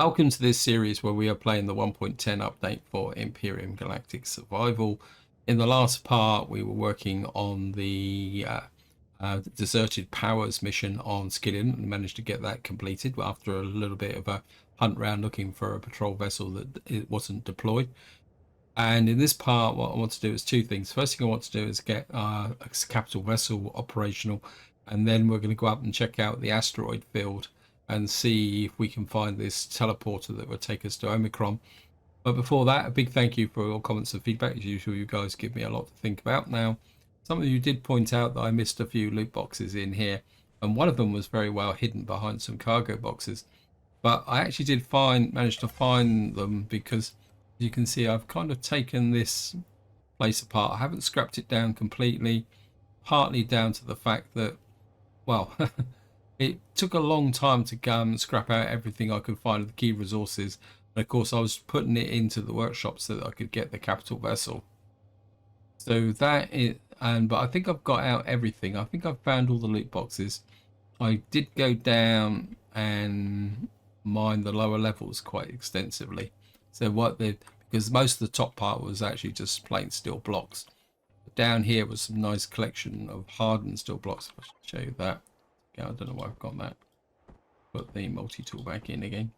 Welcome to this series where we are playing the 1.10 update for Empyrion Galactic Survival. In the last part, we were working on the Deserted Powers mission on Skillion and managed to get that completed after a little bit of a hunt around looking for a patrol vessel that it wasn't deployed. And in this part, what I want to do is two things. First thing I want to do is get a capital vessel operational, and then we're going to go up and check out the asteroid field and see if we can find this teleporter that will take us to Omicron. But before that, a big thank you for your comments and feedback. As usual, you guys give me a lot to think about. Now, some of you did point out that I missed a few loot boxes in here, and one of them was very well hidden behind some cargo boxes. But I actually did manage to find them because you can see I've kind of taken this place apart. I haven't scrapped it down completely, partly down to the fact that, well, it took a long time to go and scrap out everything I could find of the key resources. And of course, I was putting it into the workshop so that I could get the capital vessel. So that is, but I think I've got out everything. I think I've found all the loot boxes. I did go down and mine the lower levels quite extensively. So because most of the top part was actually just plain steel blocks. But down here was some nice collection of hardened steel blocks. I should show you that. I don't know why I've got that. Put the multi-tool back in again.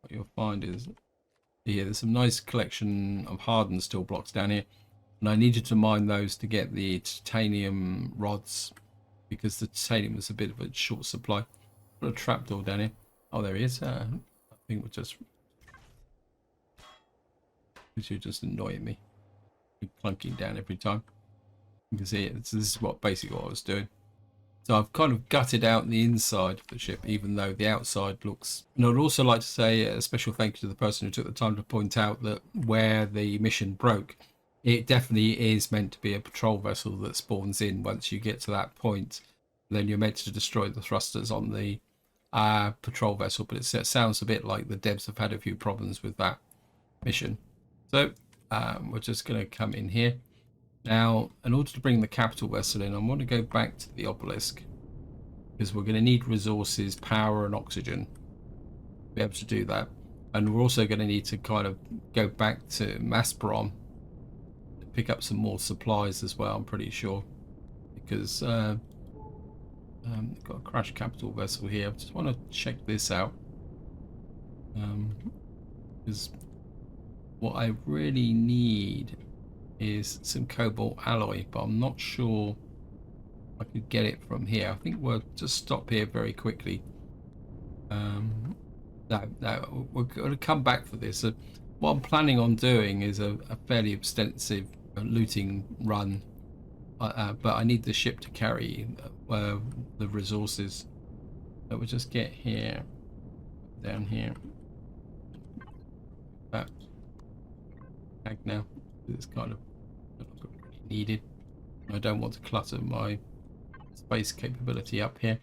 What you'll find is here there's some nice collection of hardened steel blocks down here, and I needed to mine those to get the titanium rods because the titanium was a bit of a short supply. Put a trapdoor down here. Oh, there he is. I think we're just you're just annoying me. Keep clunking down every time. You can see it. This is basically what I was doing. So I've kind of gutted out the inside of the ship, even though the outside looks... And I'd also like to say a special thank you to the person who took the time to point out that where the mission broke, it definitely is meant to be a patrol vessel that spawns in once you get to that point. Then you're meant to destroy the thrusters on the patrol vessel, but it sounds a bit like the devs have had a few problems with that mission. So we're just going to come in here. Now, in order to bring the capital vessel in, I want to go back to the obelisk because we're going to need resources, power and oxygen to be able to do that. And we're also going to need to kind of go back to Masperon to pick up some more supplies as well, I'm pretty sure. Because we've got a crash capital vessel here. I just want to check this out. Because what I really need is some cobalt alloy, but I'm not sure I could get it from here. I think we'll just stop here very quickly. No, we're going to come back for this. So what I'm planning on doing is a fairly extensive looting run, but I need the ship to carry the resources. So we'll just get here, down here. That tag now. It's kind of needed. I don't want to clutter my space capability up here.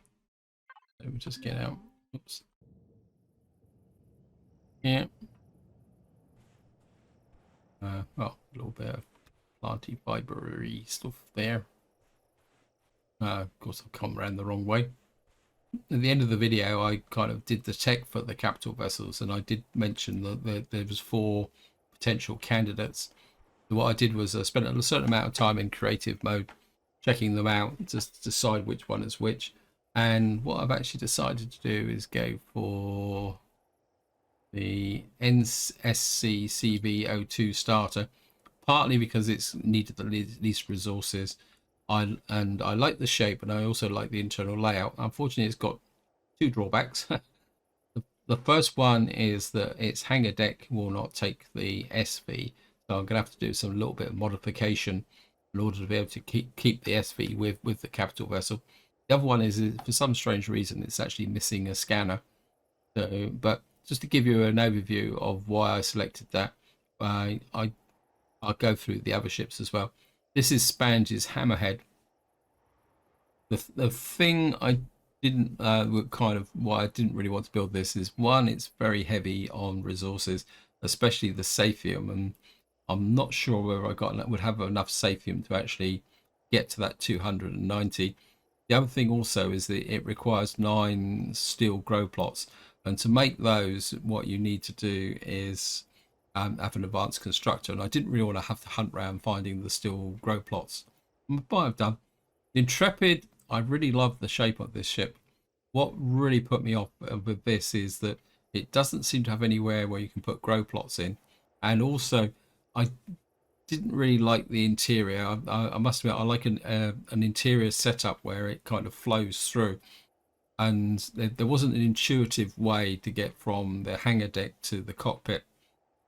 So we'll just get out. Oops. Yeah. Well, a little bit of planty fibery stuff there. Of course, I've come around the wrong way. At the end of the video, I kind of did the check for the capital vessels, and I did mention that there was 4 potential candidates. What I did was I spent a certain amount of time in creative mode checking them out to decide which one is which. And what I've actually decided to do is go for the NSC-CV02 starter, partly because it's needed the least resources. I like the shape, and I also like the internal layout. Unfortunately, it's got 2 drawbacks. The first one is that its hangar deck will not take the SV. So I'm going to have to do some little bit of modification in order to be able to keep the SV with the capital vessel. The other one is for some strange reason it's actually missing a scanner. So, but just to give you an overview of why I selected that, I'll go through the other ships as well. This is Spange's Hammerhead. The thing I didn't kind of why I didn't really want to build this is, one, it's very heavy on resources, especially the saphium, and I'm not sure whether would have enough saphium to actually get to that 290. The other thing also is that it requires 9 steel grow plots. And to make those, what you need to do is have an advanced constructor. And I didn't really want to have to hunt around finding the steel grow plots, but I've done. The Intrepid, I really love the shape of this ship. What really put me off with this is that it doesn't seem to have anywhere where you can put grow plots in. And also, I didn't really like the interior. I must admit, I like an interior setup where it kind of flows through. And there wasn't an intuitive way to get from the hangar deck to the cockpit.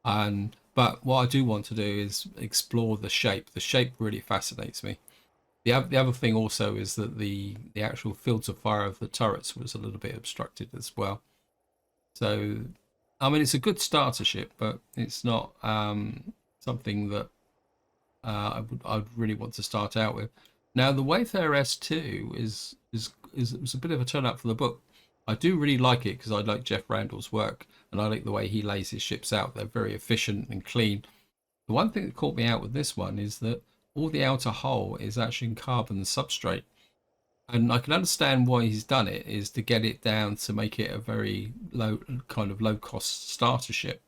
But what I do want to do is explore the shape. The shape really fascinates me. The other thing also is that the actual fields of fire of the turrets was a little bit obstructed as well. So, I mean, it's a good starter ship, but it's not something that I'd really want to start out with. Now, the Wayfarer S2 is a bit of a turn up for the book. I do really like it because I like Jeff Randall's work and I like the way he lays his ships out. They're very efficient and clean. The one thing that caught me out with this one is that all the outer hull is actually in carbon substrate. And I can understand why he's done it, is to get it down to make it a very low, kind of low cost starter ship.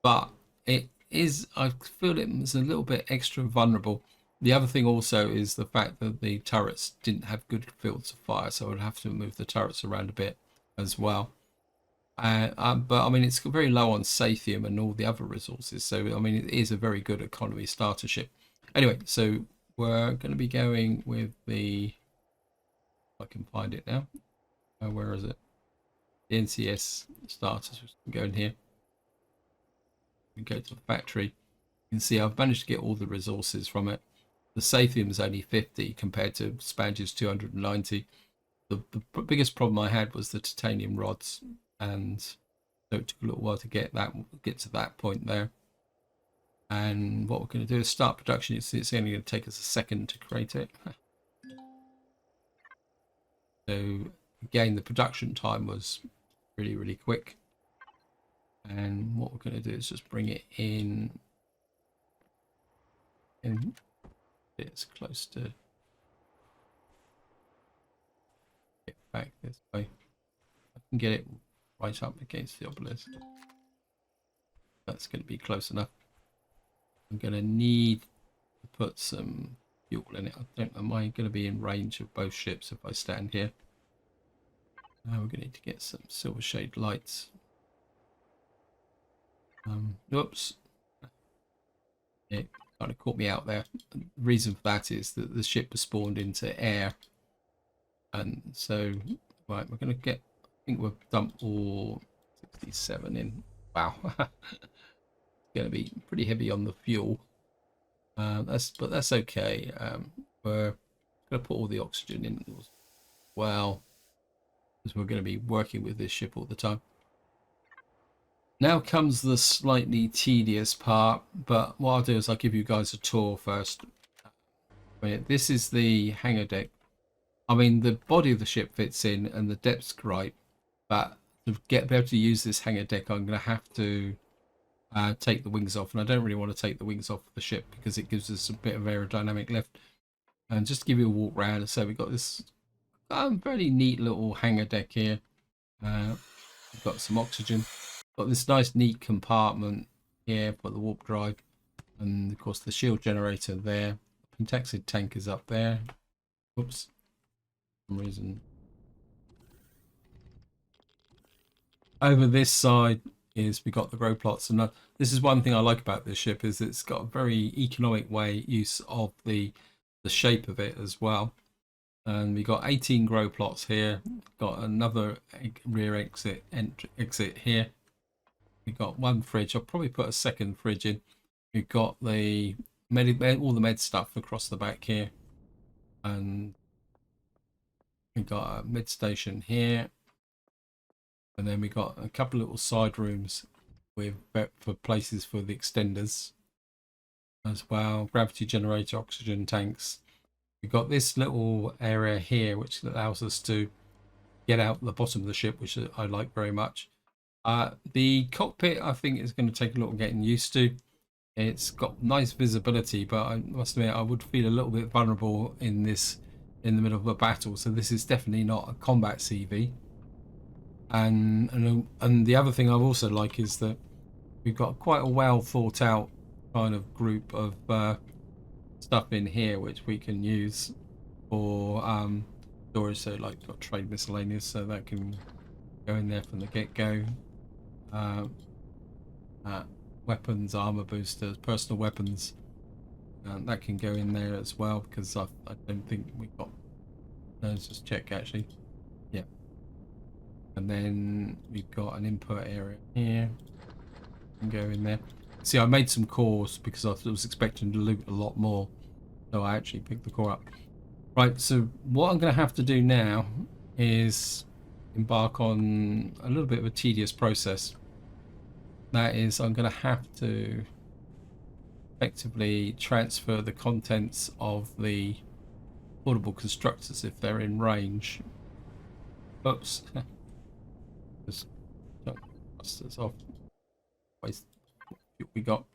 But it is, I feel it's a little bit extra vulnerable. The other thing also is the fact that the turrets didn't have good fields of fire, so I'd have to move the turrets around a bit as well. But I mean, it's very low on Sathium and all the other resources, so I mean, it is a very good economy starter ship. Anyway, so we're going to be going with the, if I can find it now. Where is it? The NCS starters. Go in here. We go to the factory. You can see I've managed to get all the resources from it. The Sathium is only 50 compared to Spange's 290. The biggest problem I had was the titanium rods, and so it took a little while to get to that point there. And what we're going to do is start production. It's only going to take us a second to create it. So again, the production time was really, really quick. And what we're going to do is just bring it in it's close to get back this way. I can get it right up against the obelisk. That's going to be close enough. I'm going to need to put some fuel in it. I don't know, am I going to be in range of both ships if I stand here? Now we're going to need to get some silver shade lights. Oops. It kind of caught me out there. The reason for that is that the ship was spawned into air. And so, right, we're going to get, I think we've dumped all 67 in. Wow. It's going to be pretty heavy on the fuel. But that's okay. We're going to put all the oxygen in as well, because we're going to be working with this ship all the time. Now comes the slightly tedious part, but what I'll do is I'll give you guys a tour first. This is the hangar deck. I mean, the body of the ship fits in and the depth's great, but to be able to use this hangar deck, I'm going to have to take the wings off, and I don't really want to take the wings off the ship because it gives us a bit of aerodynamic lift. And just to give you a walk around, so we've got this very neat little hangar deck here. We've got some oxygen. Got this nice neat compartment here for the warp drive, and of course the shield generator there. The Pentexid tank is up there. Oops, for some reason. Over this side is we got the grow plots, and this is one thing I like about this ship, is it's got a very economic use of the shape of it as well. And we got 18 grow plots here. Got another rear exit here. We've got one fridge. I'll probably put a second fridge in. We've got the all the med stuff across the back here, and we've got a med station here, and then we got a couple of little side rooms with for places for the extenders as well. Gravity generator, oxygen tanks. We've got this little area here which allows us to get out the bottom of the ship, which I like very much. The cockpit, I think, is going to take a little getting used to. It's got nice visibility, but I must admit I would feel a little bit vulnerable in the middle of a battle. So this is definitely not a combat CV. And the other thing I also like is that we've got quite a well thought out kind of group of stuff in here which we can use for storage. So like got trade miscellaneous, so that can go in there from the get-go. Um, Weapons, armor boosters, personal weapons, that can go in there as well, because I don't think we got. Let's just check actually. Yeah, and then we've got an input area here. Can go in there. See, I made some cores because I was expecting to loot a lot more, so I actually picked the core up. Right, so what I'm going to have to do now is embark on a little bit of a tedious process. That is, I'm going to have to effectively transfer the contents of the portable constructors if they're in range. Oops. Just dust this off. Waste what we got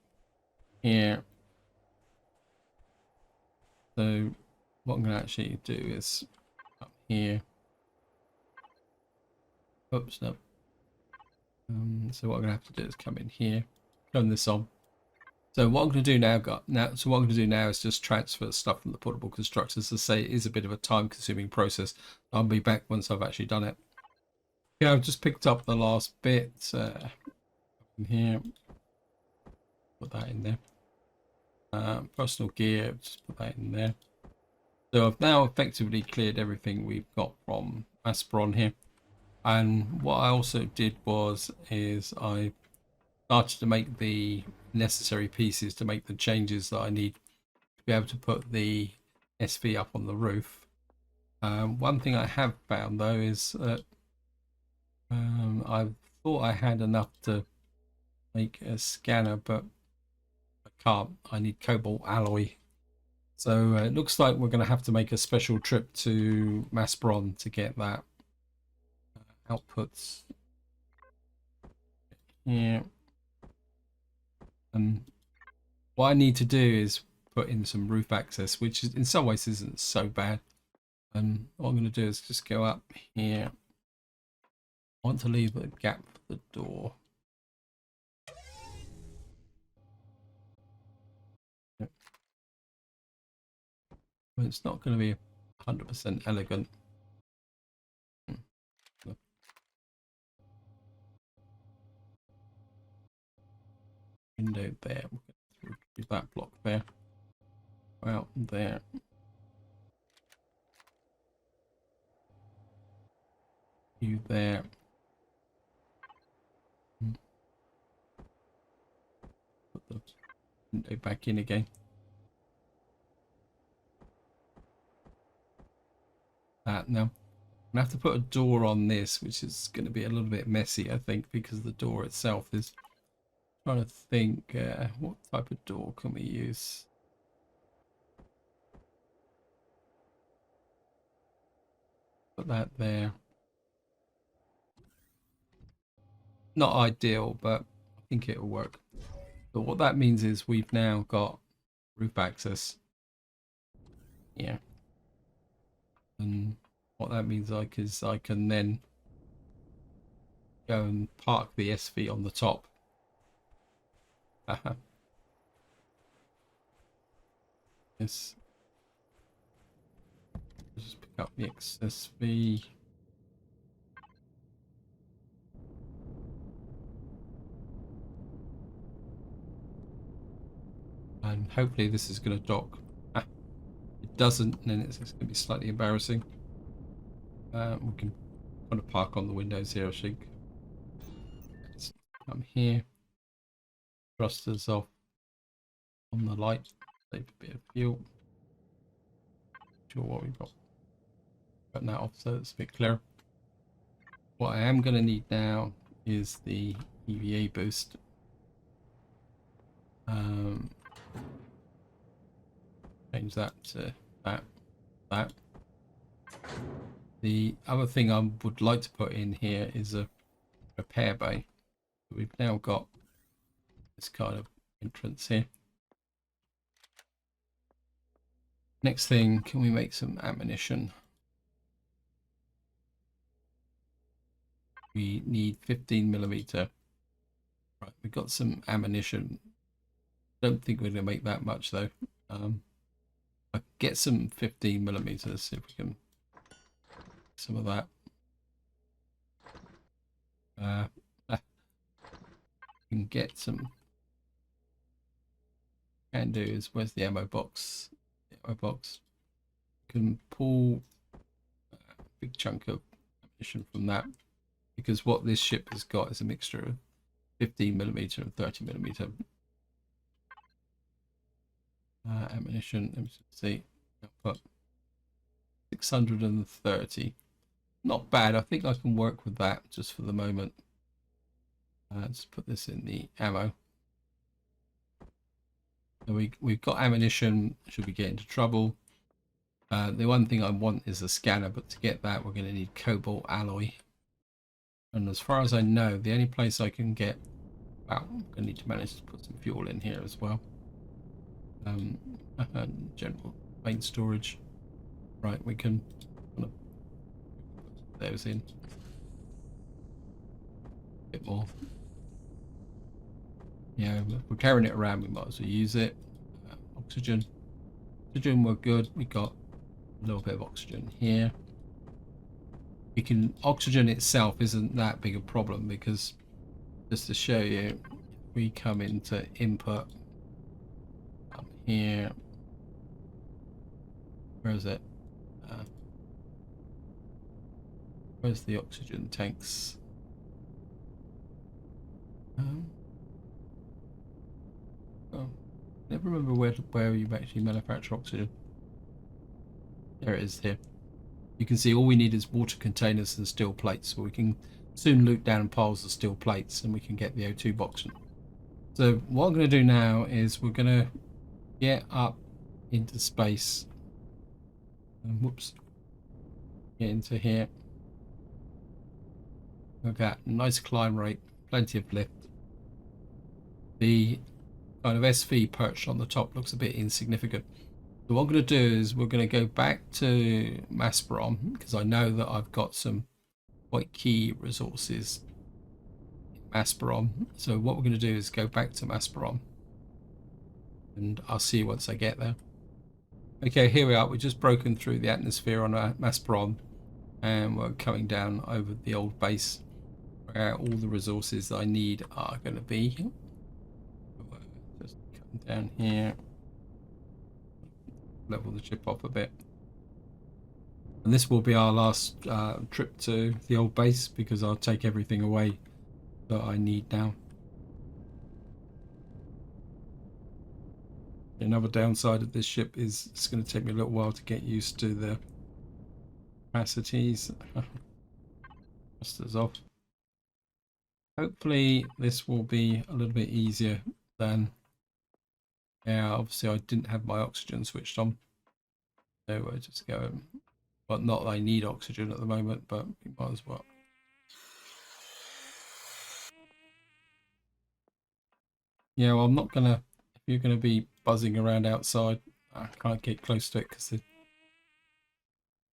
here. So what I'm going to actually do is up here. Oops, no. So what I'm going to have to do is come in here, turn this on. So what I'm going to do now, is just transfer stuff from the portable constructors. As I say, it is a bit of a time-consuming process. I'll be back once I've actually done it. Yeah, I've just picked up the last bit in here. Put that in there. Personal gear, just put that in there. So I've now effectively cleared everything we've got from Masperon here. And what I also did is I started to make the necessary pieces to make the changes that I need to be able to put the SV up on the roof. One thing I have found though is that I thought I had enough to make a scanner, but I can't. I need cobalt alloy. So it looks like we're going to have to make a special trip to Masperon to get that outputs. Yeah. And what I need to do is put in some roof access, which is, in some ways isn't so bad. And what I'm going to do is just go up here. I want to leave a gap for the door. Yep. Well, it's not going to be 100% elegant. Window there. We'll do that block there. Well, there. You there. Put the window back in again. That now. I'm going to have to put a door on this, which is going to be a little bit messy, I think, because the door itself is. Trying to think, what type of door can we use? Put that there. Not ideal, but I think it'll work. So what that means is we've now got roof access. Yeah. And what that means is I can then go and park the SV on the top. Yes. Just pick up the XSV. And hopefully this is going to dock. It doesn't, and then it's going to be slightly embarrassing. We can kind of park on the windows here, I think. Let's come here. Thrusters off on the light. Save a bit of fuel. Sure what we've got. Got that off so it's a bit clearer. What I am going to need now is the EVA boost. Change that to that. The other thing I would like to put in here is a repair bay. We've now got this kind of entrance here. Next thing, can we make some ammunition? We need 15mm. Right, we've got some ammunition. Don't think we're going to make that much though. I'll get some 15mm, see if we can some of that. We can get some. Can do is where's the ammo box? The ammo box. We can pull a big chunk of ammunition from that, because what this ship has got is a mixture of 15mm and 30mm ammunition. Let me see. I'll put 630. Not bad. I think I can work with that just for the moment. Let's put this in the ammo. So we've got ammunition. Should we get into trouble? The one thing I want is a scanner, but to get that we're going to need cobalt alloy. And as far as I know, the only place I can get, wow, I'm going to need to manage to put some fuel in here as well. General main storage. Right, we can put those in. A bit more. Yeah, if we're carrying it around, we might as well use it. Oxygen. Oxygen, we're good. We got a little bit of oxygen here. We can, oxygen itself isn't that big a problem, because just to show you, we come into input here. Where is it? Where's the oxygen tanks? Oh, never remember where you actually manufacture oxygen. There it is here. You can see all we need is water containers and steel plates. So we can soon loot down piles of steel plates and we can get the O2 box. So what I'm going to do now is we're going to get up into space. And whoops. Get into here. Look at that. Nice climb rate. Plenty of lift. The kind of SV perched on the top looks a bit insignificant. So what I'm going to do is we're going to go back to Masperon, because I know that I've got some quite key resources in Masperon. So what we're going to do is go back to Masperon, and I'll see you once I get there. Okay, here we are. We've just broken through the atmosphere on Masperon, and we're coming down over the old base where all the resources that I need are going to be. Just come down here. Level the ship off a bit, and this will be our last trip to the old base, because I'll take everything away that I need now. Another downside of this ship is it's going to take me a little while to get used to the capacities. Thrusters off. Hopefully this will be a little bit easier than, yeah, obviously I didn't have my oxygen switched on, so we'll just go. Well, not that I need oxygen at the moment, but we might as well. Yeah, well, I'm not gonna, if you're gonna be buzzing around outside, I can't get close to it because it.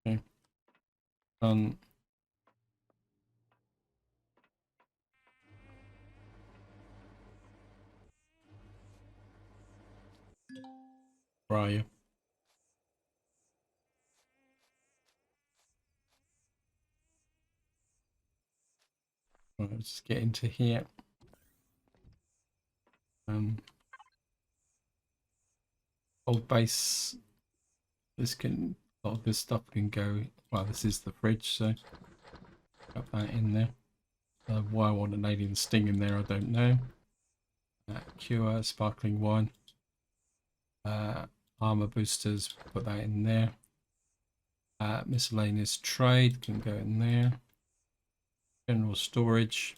Okay. Where are you? Right, let's just get into here. Old base. This can, a lot of this stuff can go. Well, this is the fridge, so got that in there. Why I want an alien sting in there, I don't know. Cure, sparkling wine. Armor boosters, put that in there. Miscellaneous trade can go in there. General storage.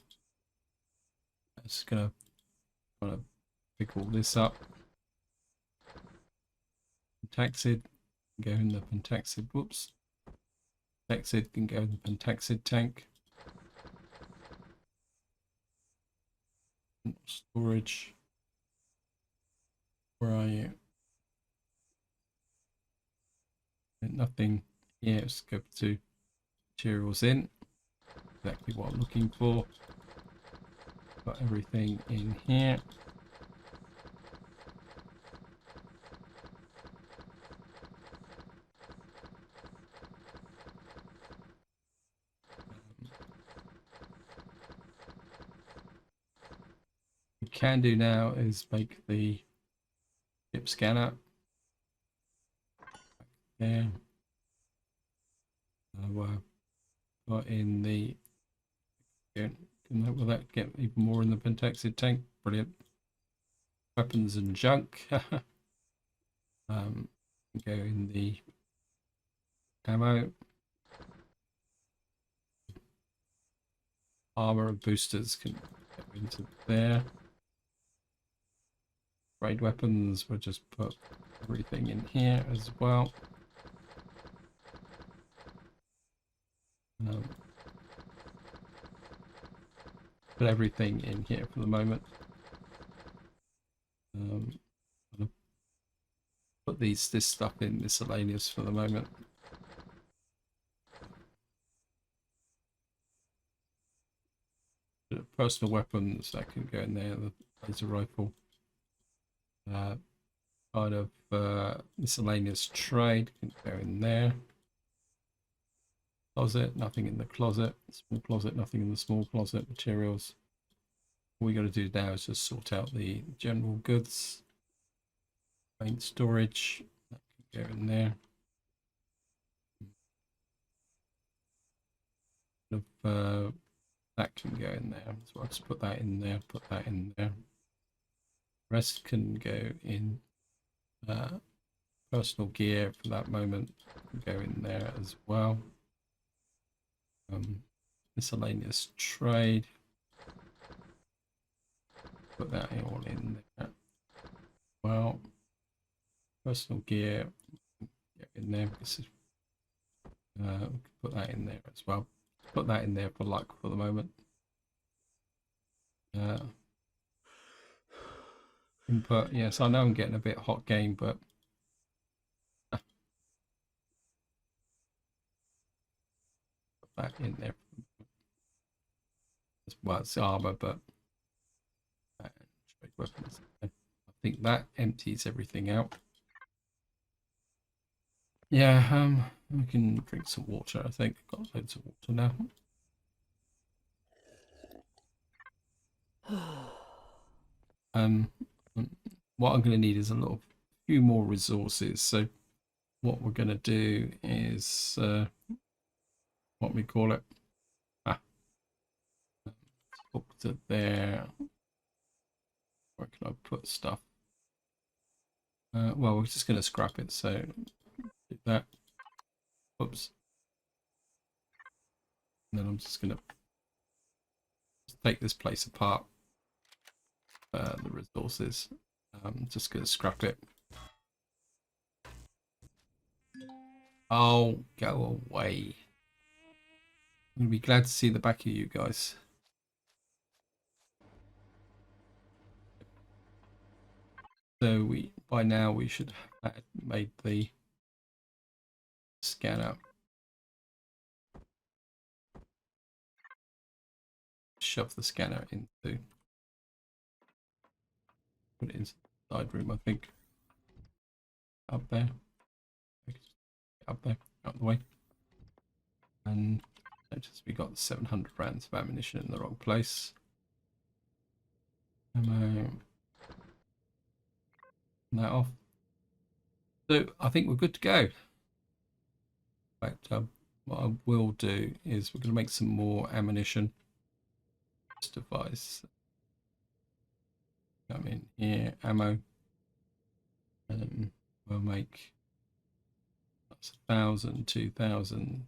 Just gonna pick all this up. Pentaxid can go in the Pentaxid. Whoops. Pentaxid can go in the Pentaxid tank. Storage. Where are you? Nothing here. Let's go to materials in. exactly what I'm looking for. Got everything in here. What we can do now is make the ship scanner. Yeah. Got in the. Will that get even more in the Pentaxid tank? Brilliant. Weapons and junk. Go in the ammo. Armor and boosters can go into there. Raid weapons, we'll just put everything in here as well. Put everything in here for the moment. Put this stuff in miscellaneous for the moment. Personal weapons that can go in there. The laser rifle. Kind of miscellaneous trade can go in there. Closet, nothing in the closet. Small closet, nothing in the small closet. Materials. All we got to do now is just sort out the general goods. Main storage, that can go in there. That can go in there. So I'll just put that in there, put that in there. Rest can go in personal gear for that moment, can go in there as well. Miscellaneous trade. Put that all in there. Well, personal gear, get in there. Put that in there as well. Put that in there for luck for the moment. Input, yes, I know I'm getting a bit hot game, but put that in there. Well, it's armor, but trade weapons. I think that empties everything out. Yeah, we can drink some water. I think I've got loads of water now. What I'm going to need is a few more resources. So what we're going to do is what we call it. Up to there. Where can I put stuff? Well, we're just going to scrap it. So do that. Oops. And then I'm just going to take this place apart. The resources. I'm just going to scrap it. Oh, go away. I'm going to be glad to see the back of you guys. So by now we should have made the scanner. Shove the scanner into. Put it into the side room, I think. Up there. Up there, out of the way. And notice we got 700 rounds of ammunition in the wrong place. Ammo. That off. So I think we're good to go. In fact, what I will do is we're going to make some more ammunition. This device. Come in here, ammo. We'll make that's 1,000, 2,000,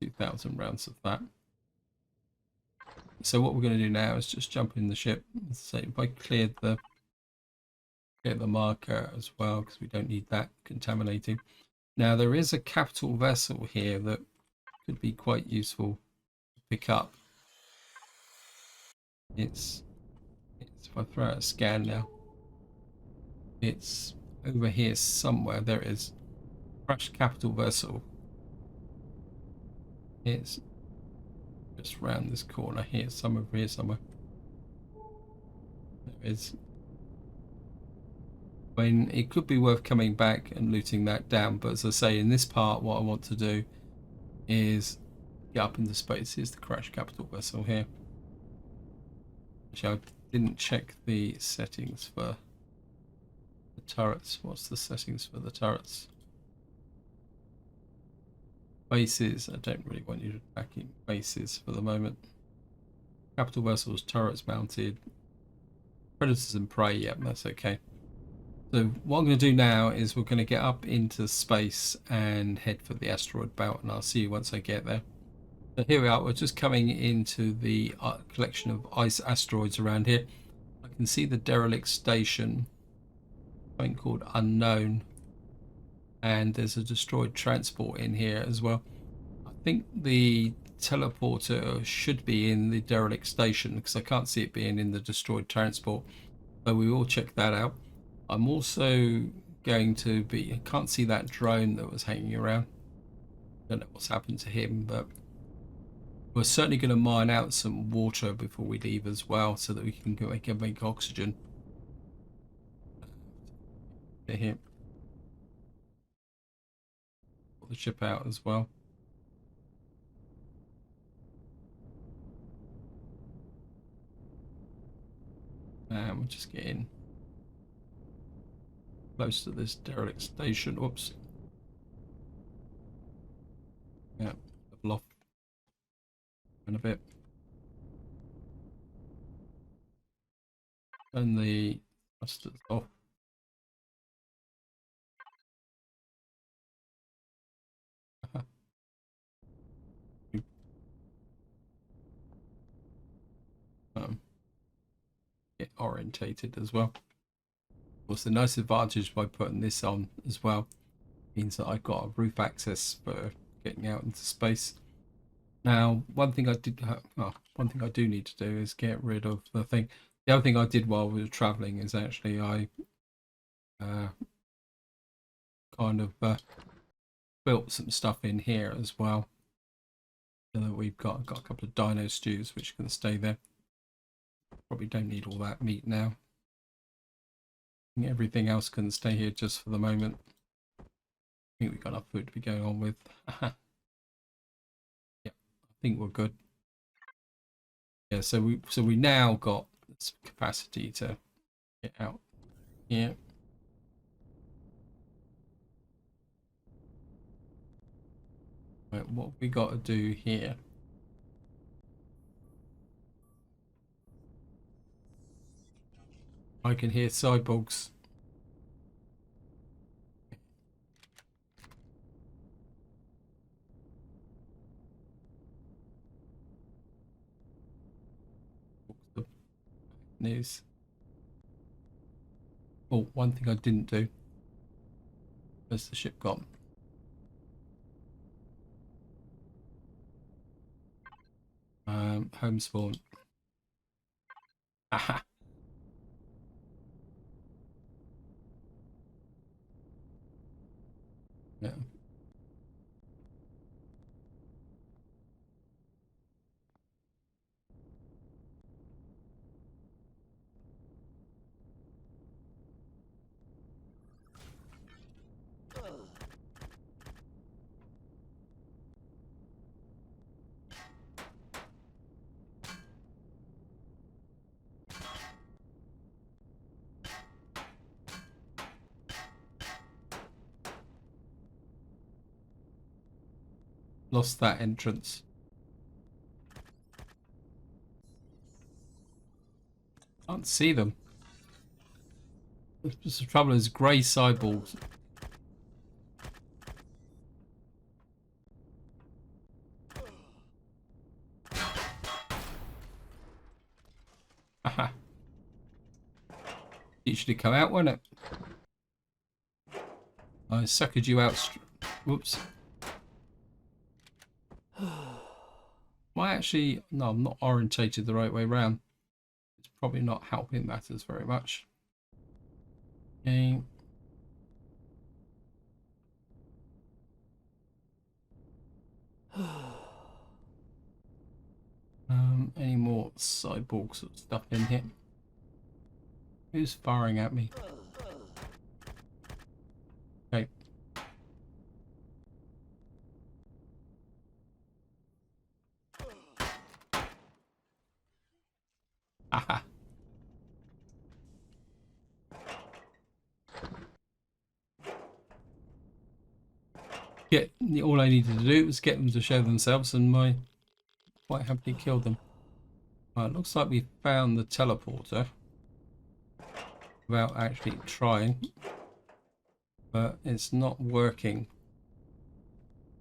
2,000 rounds of that. So what we're going to do now is just jump in the ship. So if I clear the marker as well, because we don't need that contaminating. Now there is a capital vessel here that could be quite useful to pick up. It's if I throw out a scan now, it's over here somewhere. There it is. Crashed capital vessel. It's Just round this corner here, somewhere over here somewhere. There it is. I mean, it could be worth coming back and looting that down, but as I say, in this part, what I want to do is get up into space. Here's the crash capital vessel here. Actually, I didn't check the settings for the turrets. What's the settings for the turrets? Bases. I don't really want you attacking bases for the moment. Capital vessels, turrets mounted. Predators and prey, yep, that's okay. So what I'm going to do now is we're going to get up into space and head for the asteroid belt, and I'll see you once I get there. So here we are, we're just coming into the collection of ice asteroids around here. I can see the derelict station, something called Unknown, and there's a destroyed transport in here as well. I think the teleporter should be in the derelict station because I can't see it being in the destroyed transport, so we will check that out. I'm also going to be, I can't see that drone that was hanging around. Don't know what's happened to him, but we're certainly going to mine out some water before we leave as well, so that we can make oxygen. Get here. Put the ship out as well. And we'll just get in close to this derelict station. Oops. Yeah, level off in a bit. Turn the thrusters off. Get orientated as well. Of course, the nice advantage by putting this on as well means that I've got a roof access for getting out into space. Now, one thing I do need to do is get rid of the thing. The other thing I did while we were traveling is actually I kind of built some stuff in here as well. So that we've got a couple of dino stews which can stay there. Probably don't need all that meat now. Everything else can stay here just for the moment. I think we've got enough food to be going on with. Yeah, I think we're good. Yeah, so we now got this capacity to get out here. Right, what we got to do here? I can hear cyborgs. News. Oh, one thing I didn't do. Where's the ship gone? Home spawn. Aha. Yeah. Lost that entrance. Can't see them. The trouble is grey cyborgs. Aha. Usually come out, won't it? I suckered you out. Whoops. Am I actually... No, I'm not orientated the right way around. It's probably not helping matters very much. Okay. Any more cyborg sort of stuff in here? Who's firing at me? Okay. Aha. All I needed to do was get them to show themselves, and I quite happily killed them. Right, looks like we found the teleporter without actually trying, but it's not working.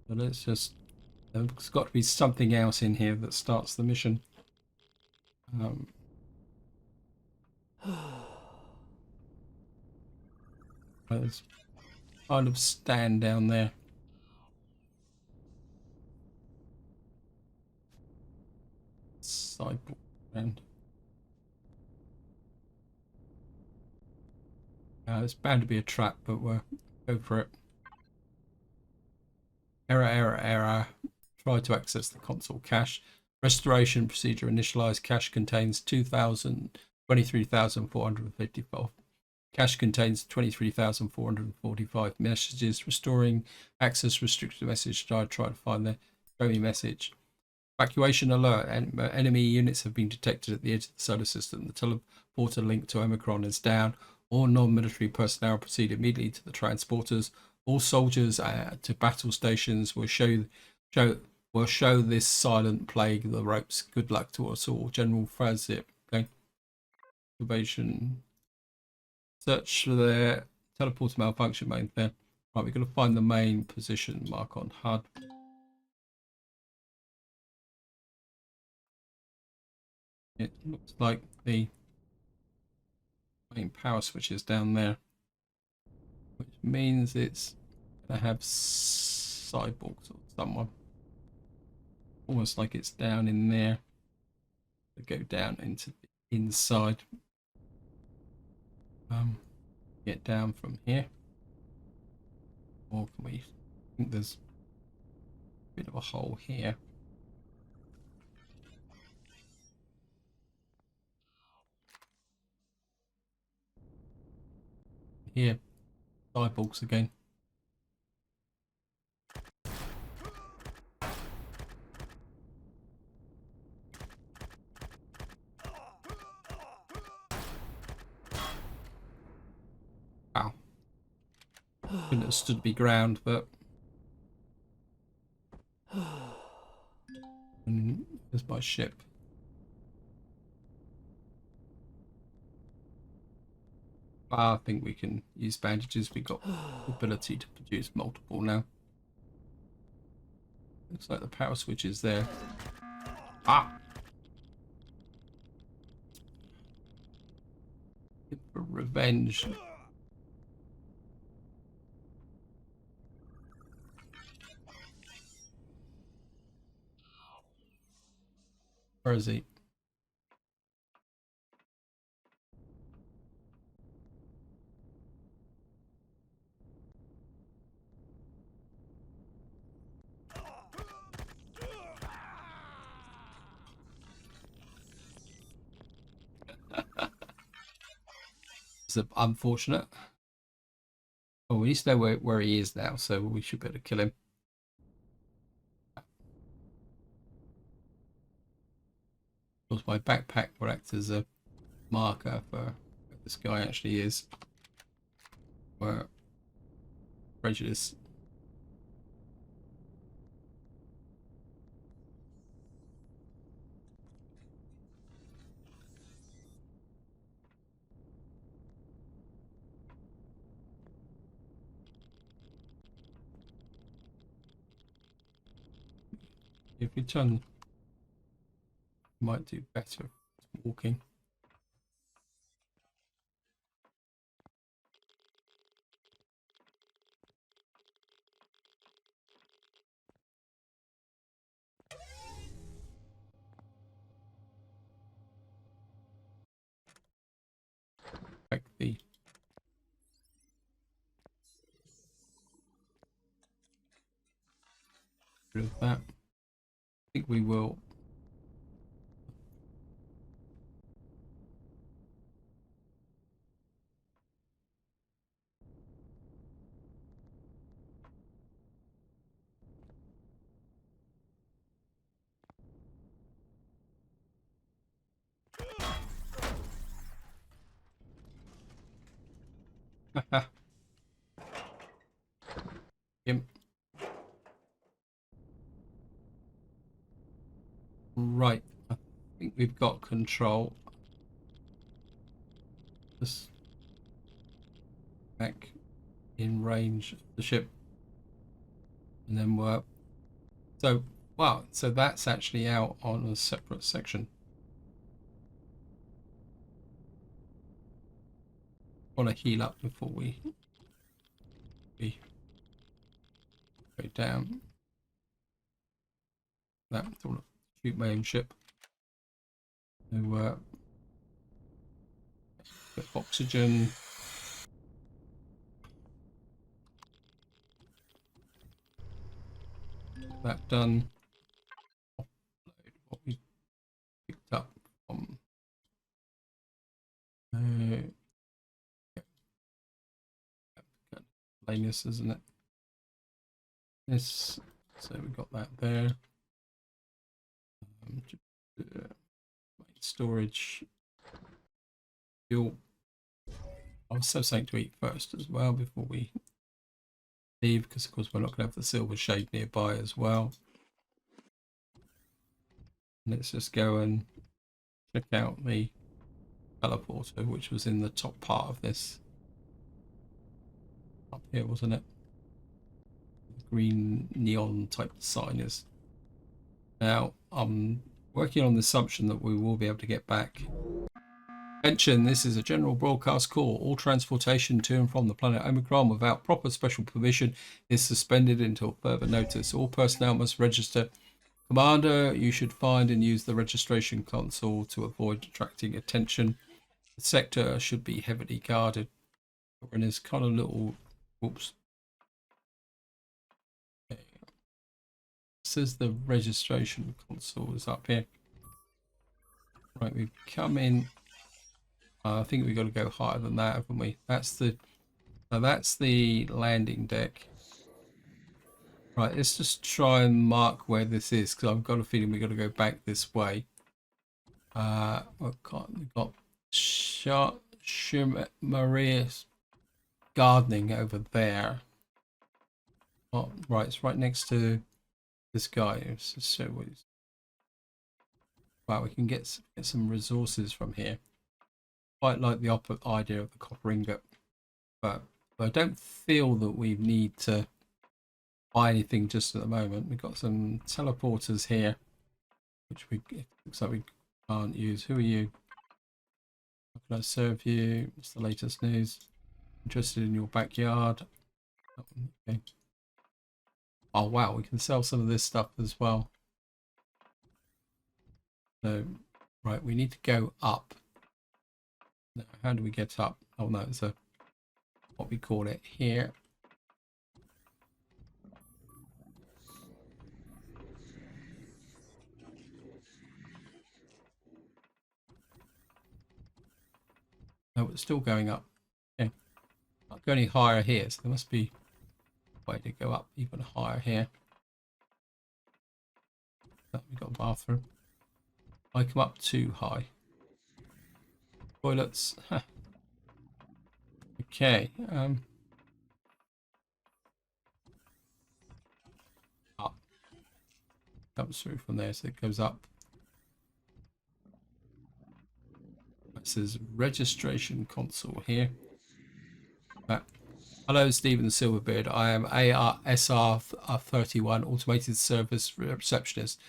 So let's just. There's got to be something else in here that starts the mission. There's kind of stand down there. Sideboard and it's bound to be a trap, but we'll go for it. Error. Try to access the console cache. Restoration procedure initialized. Cache contains 23,454. Cache contains 23,445 messages. Restoring access restricted message. I try to find the show me message. Evacuation alert. Enemy units have been detected at the edge of the solar system. The teleporter linked to Omicron is down. All non-military personnel proceed immediately to the transporters. All soldiers to battle stations will show this silent plague the ropes. Good luck to us all. General Frazip. Okay. Observation. Search for their teleporter malfunction main there. Right, we're going to find the main position mark on HUD. It looks like the main power switch is down there, which means it's going to have cyborgs or someone. Almost like it's down in there. To go down into the inside. Get down from here. Or can we? I think there's a bit of a hole here. Here, cyborgs again. Wow. Couldn't have stood my ground, but there's my ship. I think we can use bandages. We've got the ability to produce multiple now. Looks like the power switch is there. Ah! For revenge. Where is he? It's unfortunate. Oh, we need to know where he is now, so we should be able to kill him. Of course, my backpack will act as a marker for where this guy actually is. Where prejudice. If we turn, might do better walking. Like the rid of that. I think we will Imp. Right, I think we've got control. Just back in range of the ship, and then we're so wow. So that's actually out on a separate section. Want to heal up before we go down. That thought shoot my own ship. So get oxygen. Get that done. Upload what we picked up from Linus, isn't it? This. So we got that there. Storage. Fuel. I was so saying to eat first as well before we leave, because of course we're not going to have the silver shade nearby as well. Let's just go and check out the teleporter, which was in the top part of this. Up here, wasn't it? The green neon type sign is. Now, I'm working on the assumption that we will be able to get back. Mention, this is a general broadcast call. All transportation to and from the planet Omicron without proper special permission is suspended until further notice. All personnel must register. Commander, you should find and use the registration console to avoid attracting attention. The sector should be heavily guarded. We're in this kind of little, whoops. Okay. It says the registration console is up here. Right, we've come in. I think we've got to go higher than that, haven't we? That's the landing deck. Right, let's just try and mark where this is, because I've got a feeling we've got to go back this way. We've got Maria's gardening over there. Oh, right, it's right next to this guy. Wow, we can get some resources from here. Quite like the idea of the copper ingot, but I don't feel that we need to buy anything just at the moment. We've got some teleporters here, which looks like we can't use. Who are you? How can I serve you? What's the latest news? Interested in your backyard? Okay. Oh wow, we can sell some of this stuff as well. So, right, we need to go up. Now, how do we get up? Oh no, it's what we call it here. No, it's still going up. Okay. Not go any higher here, so there must be a way to go up even higher here. Oh, we've got a bathroom. I come up too high. Toilets. Huh. Okay. Up. Comes through from there, so it goes up. It says registration console here. Hello, Stephen Silverbeard. I am ARSR31 Automated Service Receptionist.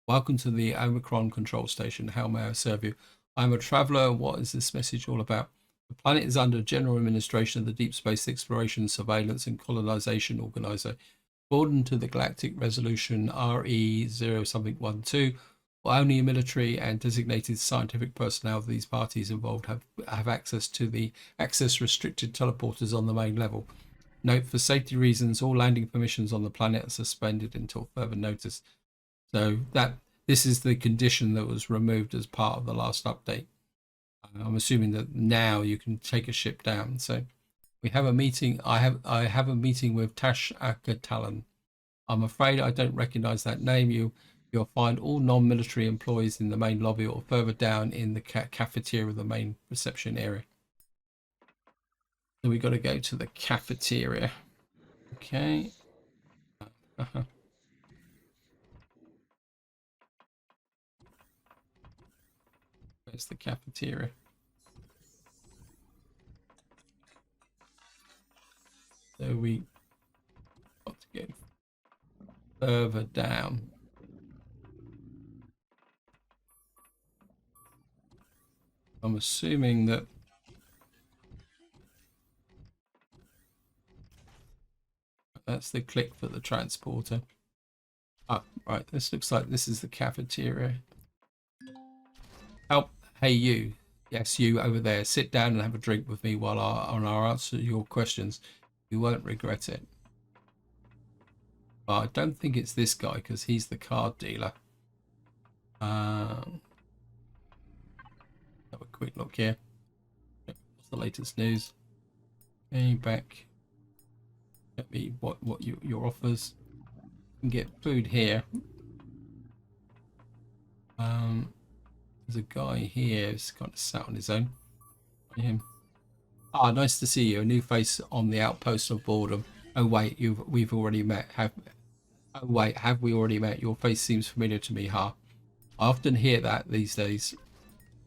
Welcome to the Omicron control station. How may I serve you? I'm a traveler. What is this message all about? The planet is under general administration of the Deep Space Exploration, Surveillance and Colonization Organizer. According to the Galactic Resolution RE0-12, only military and designated scientific personnel of these parties involved have access to the access-restricted teleporters on the main level. Note, for safety reasons, all landing permissions on the planet are suspended until further notice. So this is the condition that was removed as part of the last update. I'm assuming that now you can take a ship down. So we have a meeting. I have a meeting with Tash Akatalan. I'm afraid I don't recognize that name. You'll find all non-military employees in the main lobby or further down in the cafeteria of the main reception area. So we got to go to the cafeteria. Okay. Where's the cafeteria? So we got to go further down. I'm assuming that that's the click for the transporter. Ah, right. This looks like this is the cafeteria. Help. Hey, you. Yes, you over there. Sit down and have a drink with me while I answer your questions. You won't regret it. But I don't think it's this guy because he's the card dealer. Have a quick look here. What's the latest news? Okay, back. Get me what your offers. You can get food here. There's a guy here who's kind of sat on his own. Him. Ah, nice to see you. A new face on the outpost of boredom. Oh wait, we've already met. Oh wait, have we already met? Your face seems familiar to me, huh? I often hear that these days.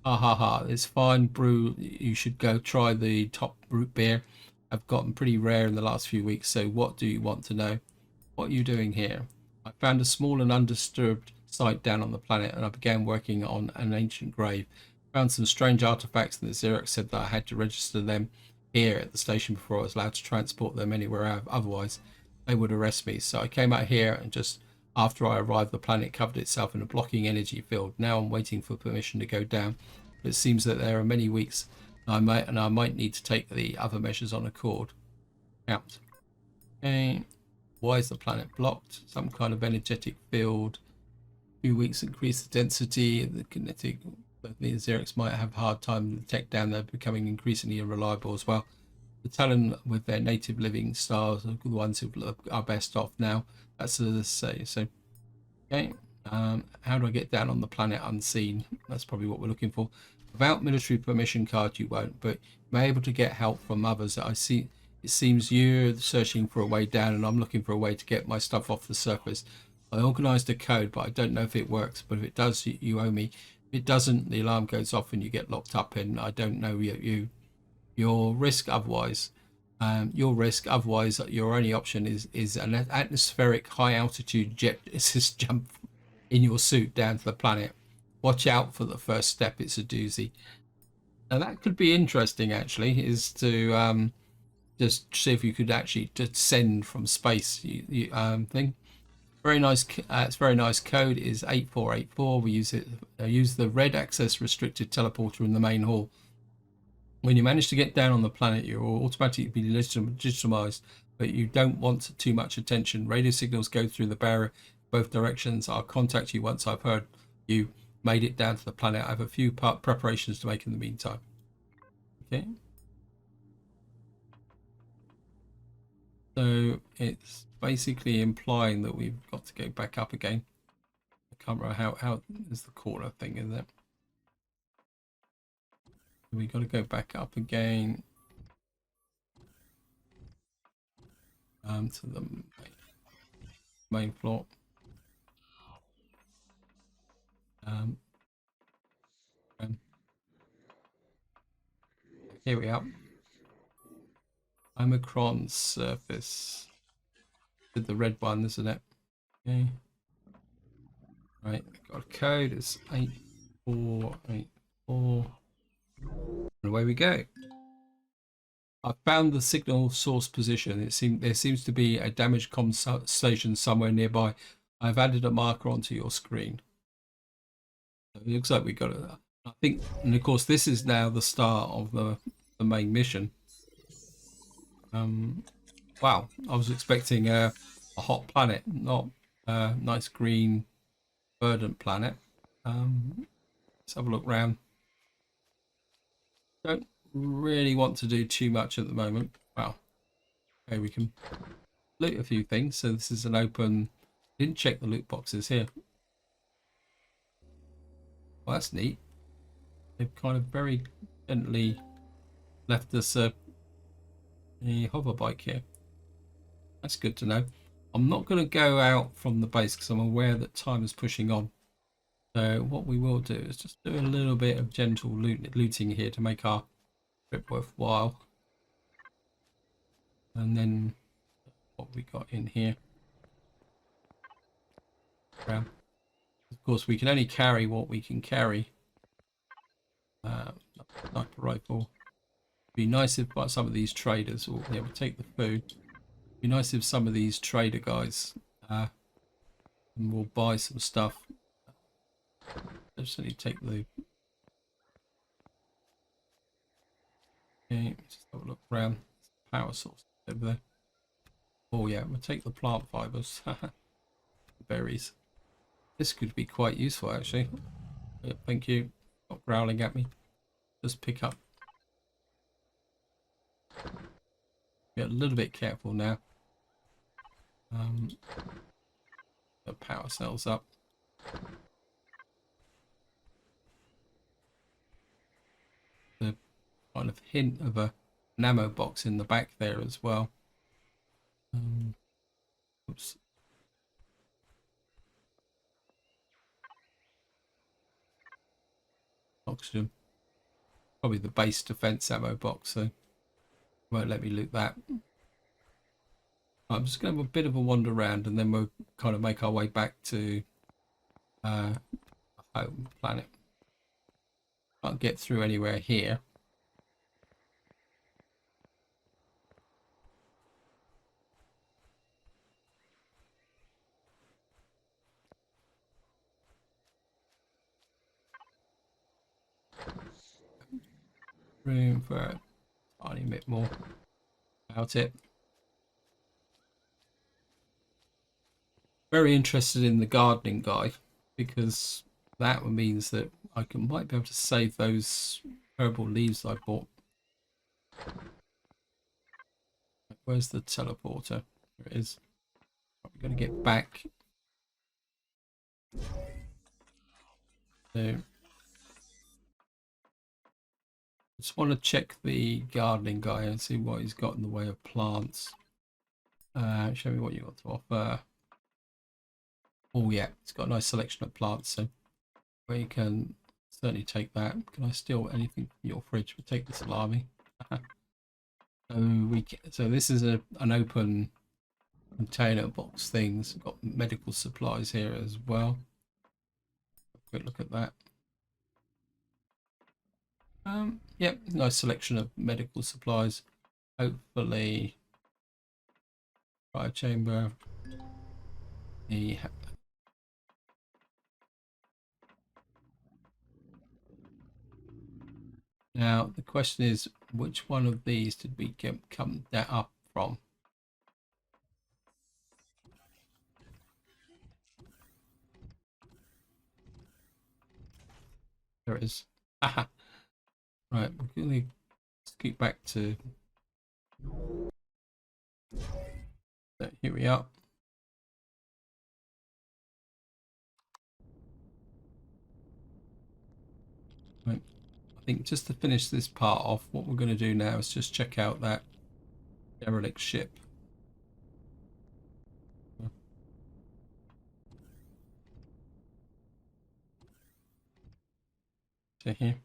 Ha ha ha. It's fine, brew. You should go try the top root beer. I've gotten pretty rare in the last few weeks, so what do you want to know? What are you doing here? I found a small and undisturbed site down on the planet and I began working on an ancient grave. Found some strange artifacts and the Xerox said that I had to register them here at the station before I was allowed to transport them anywhere otherwise they would arrest me. So I came out here and just after I arrived the planet covered itself in a blocking energy field. Now I'm waiting for permission to go down. But it seems that there are many weeks and I might need to take the other measures on accord. Count. Okay. Why is the planet blocked? Some kind of energetic field. 2 weeks increase the density. The kinetic. The Xerox might have a hard time. The tech down there becoming increasingly unreliable as well. The Talon with their native living stars are the ones who are best off now. That's the say. So, okay. How do I get down on the planet unseen? That's probably what we're looking for. Without military permission card, you won't, but you may be able to get help from others. I see. It seems you're searching for a way down, and I'm looking for a way to get my stuff off the surface. I organised a code, but I don't know if it works. But if it does, you owe me. If it doesn't, the alarm goes off and you get locked up. And I don't know you. Your risk otherwise. Your risk otherwise. Your only option is an atmospheric high altitude jet assist jump in your suit down to the planet. Watch out for the first step. It's a doozy. Now that could be interesting. Actually, is to just see if you could actually descend from space. Thing. Very nice. It's very nice. Code is 8484. We use it. Use the red access restricted teleporter in the main hall. When you manage to get down on the planet, you'll automatically be legitimized, but you don't want too much attention. Radio signals go through the barrier both directions. I'll contact you once I've heard you made it down to the planet. I have a few preparations to make in the meantime. Okay. So it's basically implying that we've got to go back up again. I can't remember how is the corner thing, isn't it? We got to go back up again to the main floor. And here we are. Omicron surface with the red one, isn't it? Okay. Right, got a code. It's 8484. And away we go. I found the signal source position. There seems to be a damaged comm station somewhere nearby. I've added a marker onto your screen. So it looks like we got it. I think, and of course, this is now the start of the main mission. Wow, I was expecting a hot planet, not a nice green verdant planet. Let's have a look around. Don't really want to do too much at the moment. Wow. Okay, we can loot a few things. So this is an open. Didn't check the loot boxes here. Well, that's neat. They've kind of very gently left us a a hover bike here. That's good to know. I'm not going to go out from the base because I'm aware that time is pushing on. So what we will do is just do a little bit of gentle looting here to make our trip worthwhile. And then what we got in here. Of course, we can only carry what we can carry. Sniper rifle. Be nice if some of these traders will be able to take the food. Be nice if some of these trader guys and we'll buy some stuff. Just need to take the. Okay, just have a look around. Power source over there. Oh yeah, we'll take the plant fibers. Berries. This could be quite useful actually. Yeah, thank you. Not growling at me. Just pick up. Be a little bit careful now. The power cells up. The kind of hint of an ammo box in the back there as well. Oops. Oxygen. Probably the base defense ammo box, so won't let me loot that. I'm just going to have a bit of a wander around and then we'll kind of make our way back to home planet. Can't get through anywhere here. Room for a tiny bit more about it. Very interested in the gardening guy because that means that I might be able to save those herbal leaves I bought. Where's the teleporter? There it is. We're going to get back. So just want to check the gardening guy and see what he's got in the way of plants. Show me what you got to offer. Oh yeah, it's got a nice selection of plants, so we can certainly take that. Can I steal anything from your fridge? We'll take the salami. So this is an open container box thing. It's got medical supplies here as well. Quick look at that. Yep, nice selection of medical supplies. Hopefully, fire chamber. Now the question is, which one of these did we come up from? There it is. Aha. Right, we're going to scoot back to. So here we are. Right. I think just to finish this part off, what we're going to do now is just check out that derelict ship. To here.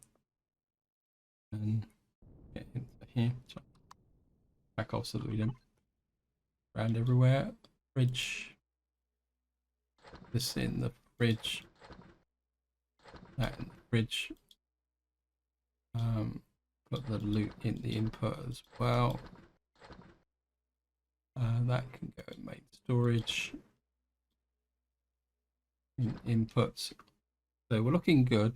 And get into here. Back off so that we don't around everywhere. Fridge. This in the fridge. That in the fridge. Put the loot in the input as well. That can go in main storage. In inputs. So we're looking good.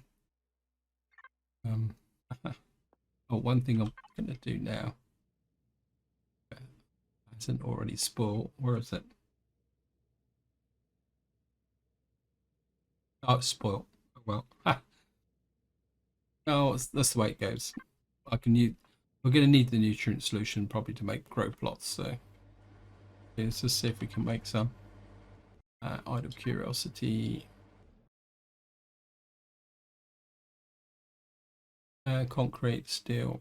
Oh, one thing I'm going to do now. Hasn't already spoiled. Where is it? Oh, it's spoiled. Oh, well. Oh, that's the way it goes. I can use. We're going to need the nutrient solution probably to make grow plots. So let's just see if we can make some. Out of curiosity. Concrete, steel.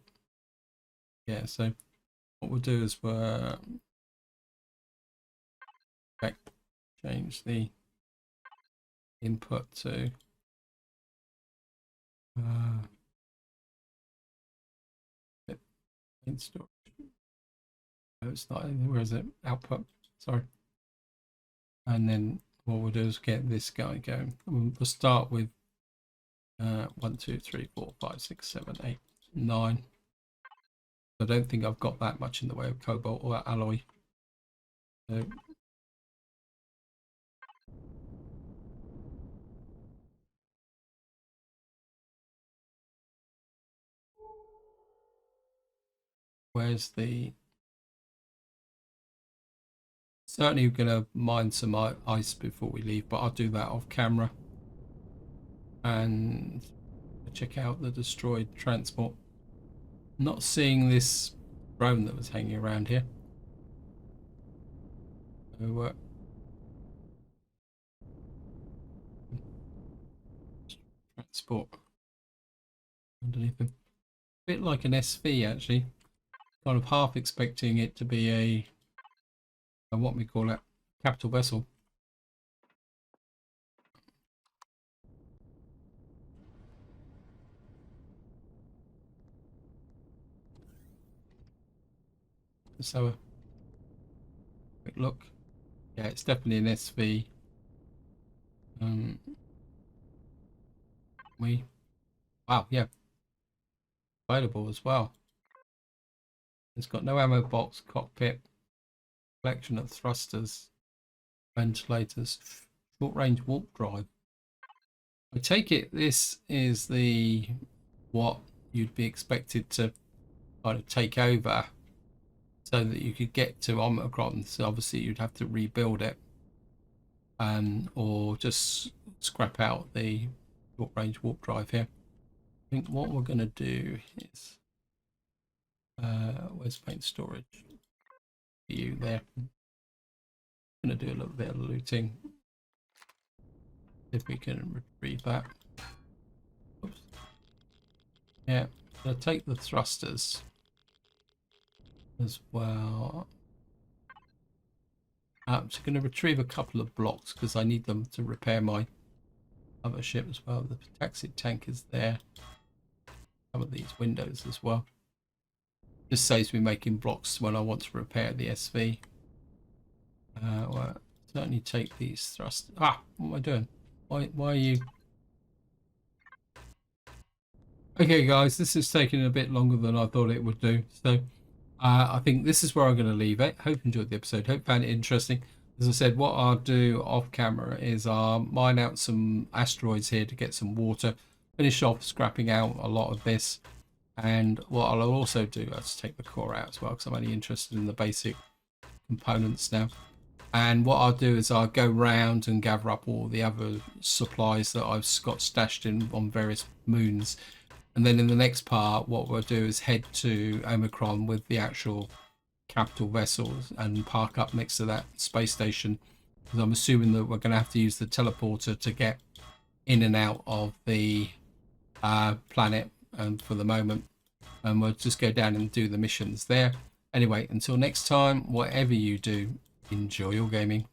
Yeah, so what we'll do is we'll change the input to main storage. No, it's not. Where is it? Output. Sorry. And then what we'll do is get this guy going. We'll start with 1, 2, 3, 4, 5, 6, 7, 8, 9. I don't think I've got that much in the way of cobalt or alloy. So where's the... Certainly we're going to mine some ice before we leave, but I'll do that off camera. And check out the destroyed transport. Not seeing this drone that was hanging around here. So, transport underneath them. A bit like an SV actually. Kind of half expecting it to be a what we call it, capital vessel. Let's have a quick look. Yeah, it's definitely an SV. Wow, yeah, available as well. It's got no ammo box, cockpit, collection of thrusters, ventilators, short range warp drive. I take it this is the what you'd be expected to kind of take over so that you could get to Omicron. So obviously you'd have to rebuild it or just scrap out the short range warp drive here. I think what we're going to do is where's paint storage? You there. I'm going to do a little bit of looting. If we can retrieve that. Oops. Yeah, I'll take the thrusters as well. I'm just going to retrieve a couple of blocks because I need them to repair my other ship as well. The taxi tank is there. Some of these windows as well. Just saves me making blocks when I want to repair the SV. Well, certainly take these thrusters. Ah, what am I doing? Why are you? Okay, guys, this is taking a bit longer than I thought it would do. So I think this is where I'm going to leave it. Hope you enjoyed the episode. Hope you found it interesting. As I said, what I'll do off camera is I'll mine out some asteroids here to get some water. Finish off scrapping out a lot of this. And what I'll also do is take the core out as well because I'm only interested in the basic components now. And what I'll do is I'll go round and gather up all the other supplies that I've got stashed in on various moons. And then in the next part, what we'll do is head to Omicron with the actual capital vessels and park up next to that space station. Because I'm assuming that we're going to have to use the teleporter to get in and out of the planet for the moment. And we'll just go down and do the missions there. Anyway, until next time, whatever you do, enjoy your gaming.